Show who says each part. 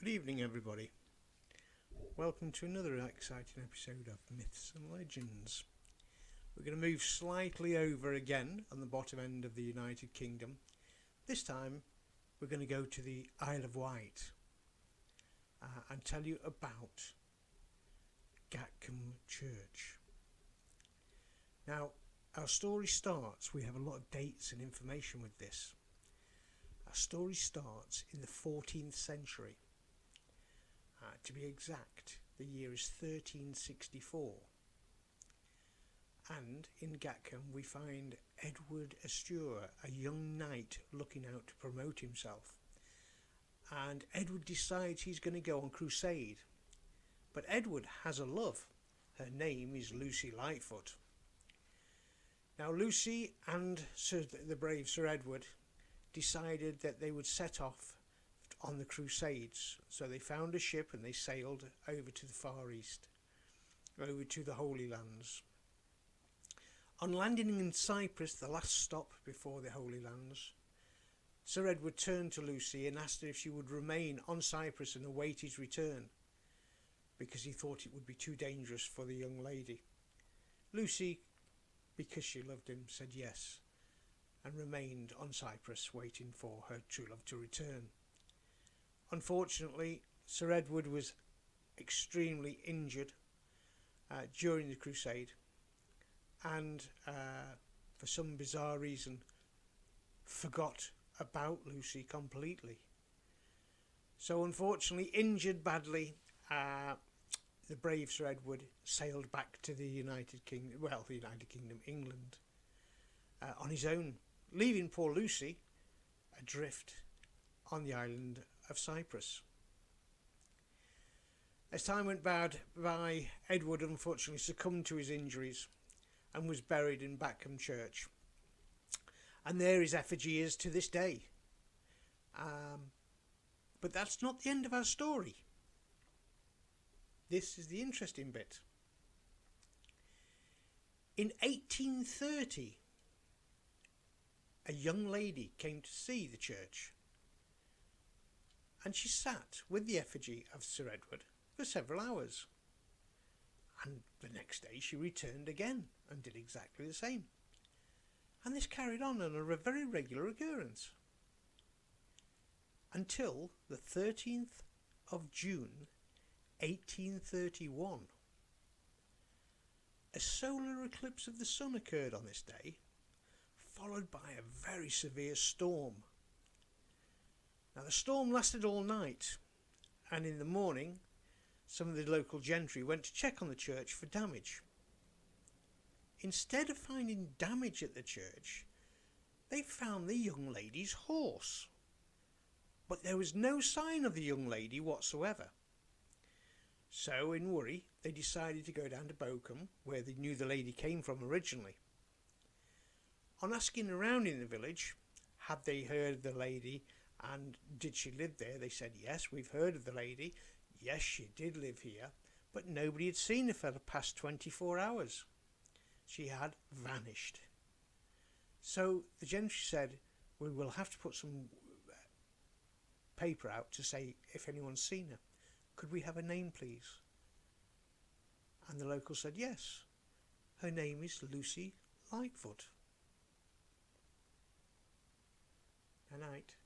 Speaker 1: Good evening, everybody. Welcome to another exciting episode of Myths and Legends. We're going to move slightly over again on the bottom end of the United Kingdom. This time we're going to go to the Isle of Wight and tell you about Gatcombe Church. Now, our story starts, we have a lot of dates and information with this. Our story starts in the 14th century. To be exact, the year is 1364. And in Gatcombe we find Edward Asture, a young knight looking out to promote himself. And Edward decides he's going to go on crusade. But Edward has a love. Her name is Lucy Lightfoot. Now Lucy and the brave Sir Edward decided that they would set off on the crusades. So they found a ship and they sailed over to the Far East, over to the Holy Lands. On landing in Cyprus, the last stop before the Holy Lands, Sir Edward turned to Lucy and asked her if she would remain on Cyprus and await his return, because he thought it would be too dangerous for the young lady. Lucy, because she loved him, said yes, and remained on Cyprus waiting for her true love to return. Unfortunately, Sir Edward was extremely injured during the crusade, and for some bizarre reason forgot about Lucy completely. So unfortunately, injured badly, the brave Sir Edward sailed back to the United Kingdom, England, on his own, leaving poor Lucy adrift on the island of Cyprus. As time went by, Edward unfortunately succumbed to his injuries and was buried in Gatcombe Church. And there his effigy is to this day. But that's not the end of our story. This is the interesting bit. In 1830, a young lady came to see the church, and she sat with the effigy of Sir Edward for several hours. And the next day she returned again and did exactly the same. And this carried on a very regular occurrence until the 13th of June 1831. A solar eclipse of the sun occurred on this day, followed by a very severe storm. Now the storm lasted all night, and in the morning some of the local gentry went to check on the church for damage. Instead of finding damage at the church, they found the young lady's horse. But there was no sign of the young lady whatsoever. So in worry, they decided to go down to Bochum, where they knew the lady came from originally. On asking around in the village, had they heard of the lady and did she live there, they said, yes, we've heard of the lady. Yes, she did live here, but nobody had seen her for the past 24 hours. She had vanished. So the gentry said, we will have to put some paper out to say if anyone's seen her. Could we have a name, please? And the local said, yes, her name is Lucy Lightfoot. Good night.